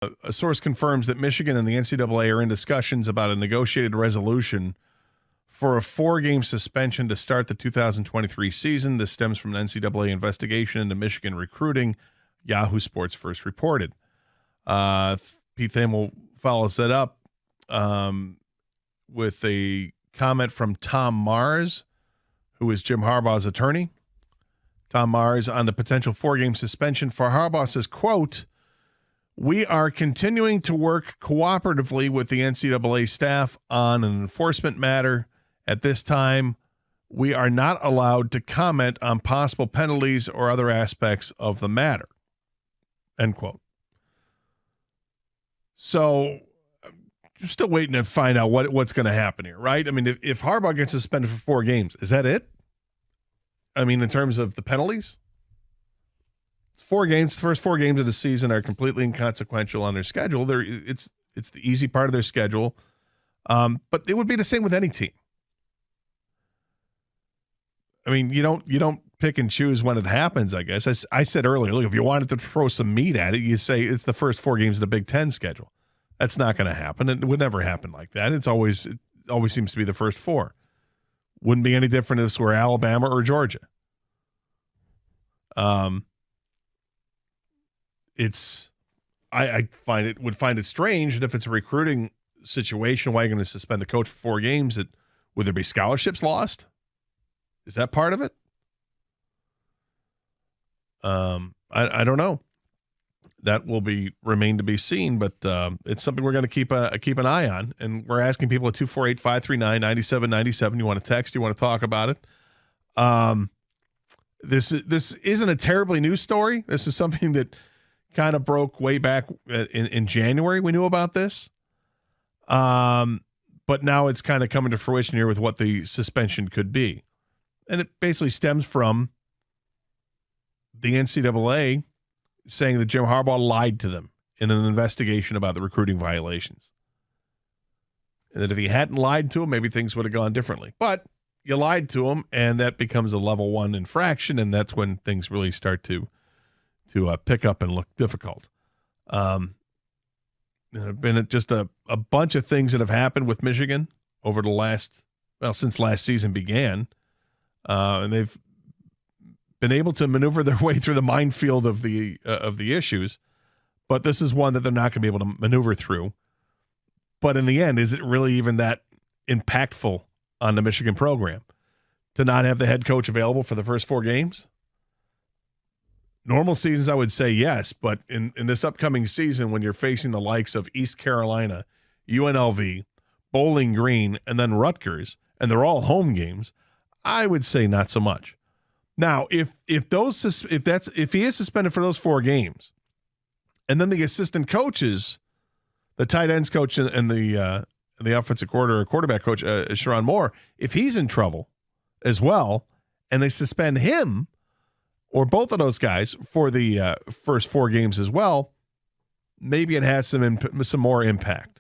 A source confirms that Michigan and the NCAA are in discussions about a negotiated resolution for a 4-game suspension to start the 2023 season. This stems from an NCAA investigation into Michigan recruiting, Yahoo Sports first reported. Pete Thamel follows that up with a comment from Tom Mars, who is Jim Harbaugh's attorney. Tom Mars on the potential 4-game suspension for Harbaugh says, quote, "We are continuing to work cooperatively with the NCAA staff on an enforcement matter. At this time, we are not allowed to comment on possible penalties or other aspects of the matter." End quote. So you're still waiting to find out what's going to happen here, right? I mean, if Harbaugh gets suspended for 4 games, is that it? I mean, in terms of the penalties? It's 4 games. The first 4 games of the season are completely inconsequential on their schedule. It's the easy part of their schedule. But it would be the same with any team. I mean, you don't pick and choose when it happens, I guess. I said earlier, look, if you wanted to throw some meat at it, you say it's the first 4 games of the Big Ten schedule. That's not going to happen. It would never happen like that. It always seems to be the first 4. Wouldn't be any different if this were Alabama or Georgia. I would find it strange that if it's a recruiting situation, why are you going to suspend the coach for 4 games? Would there be scholarships lost? Is that part of it? I don't know. That will remain to be seen, but it's something we're going to keep an eye on, and we're asking people at 248-539-9797. You want to text? You want to talk about it? This isn't a terribly new story. This is something that kind of broke way back in January. We knew about this, but now it's kind of coming to fruition here with what the suspension could be, and it basically stems from the NCAA saying that Jim Harbaugh lied to them in an investigation about the recruiting violations. And that if he hadn't lied to them, maybe things would have gone differently. But you lied to him, and that becomes a level 1 infraction, and that's when things really start to pick up and look difficult. There have been just a bunch of things that have happened with Michigan over since last season began. And they've been able to maneuver their way through the minefield of the issues, but this is one that they're not going to be able to maneuver through. But in the end, is it really even that impactful on the Michigan program to not have the head coach available for the first 4 games? Normal seasons, I would say yes, but in this upcoming season, when you're facing the likes of East Carolina, UNLV, Bowling Green, and then Rutgers, and they're all home games, I would say not so much. Now, if he is suspended for those 4 games, and then the assistant coaches, the tight ends coach and the offensive quarterback coach, Sharon Moore, if he's in trouble as well, and they suspend him or both of those guys for the first 4 games as well, maybe it has some more impact.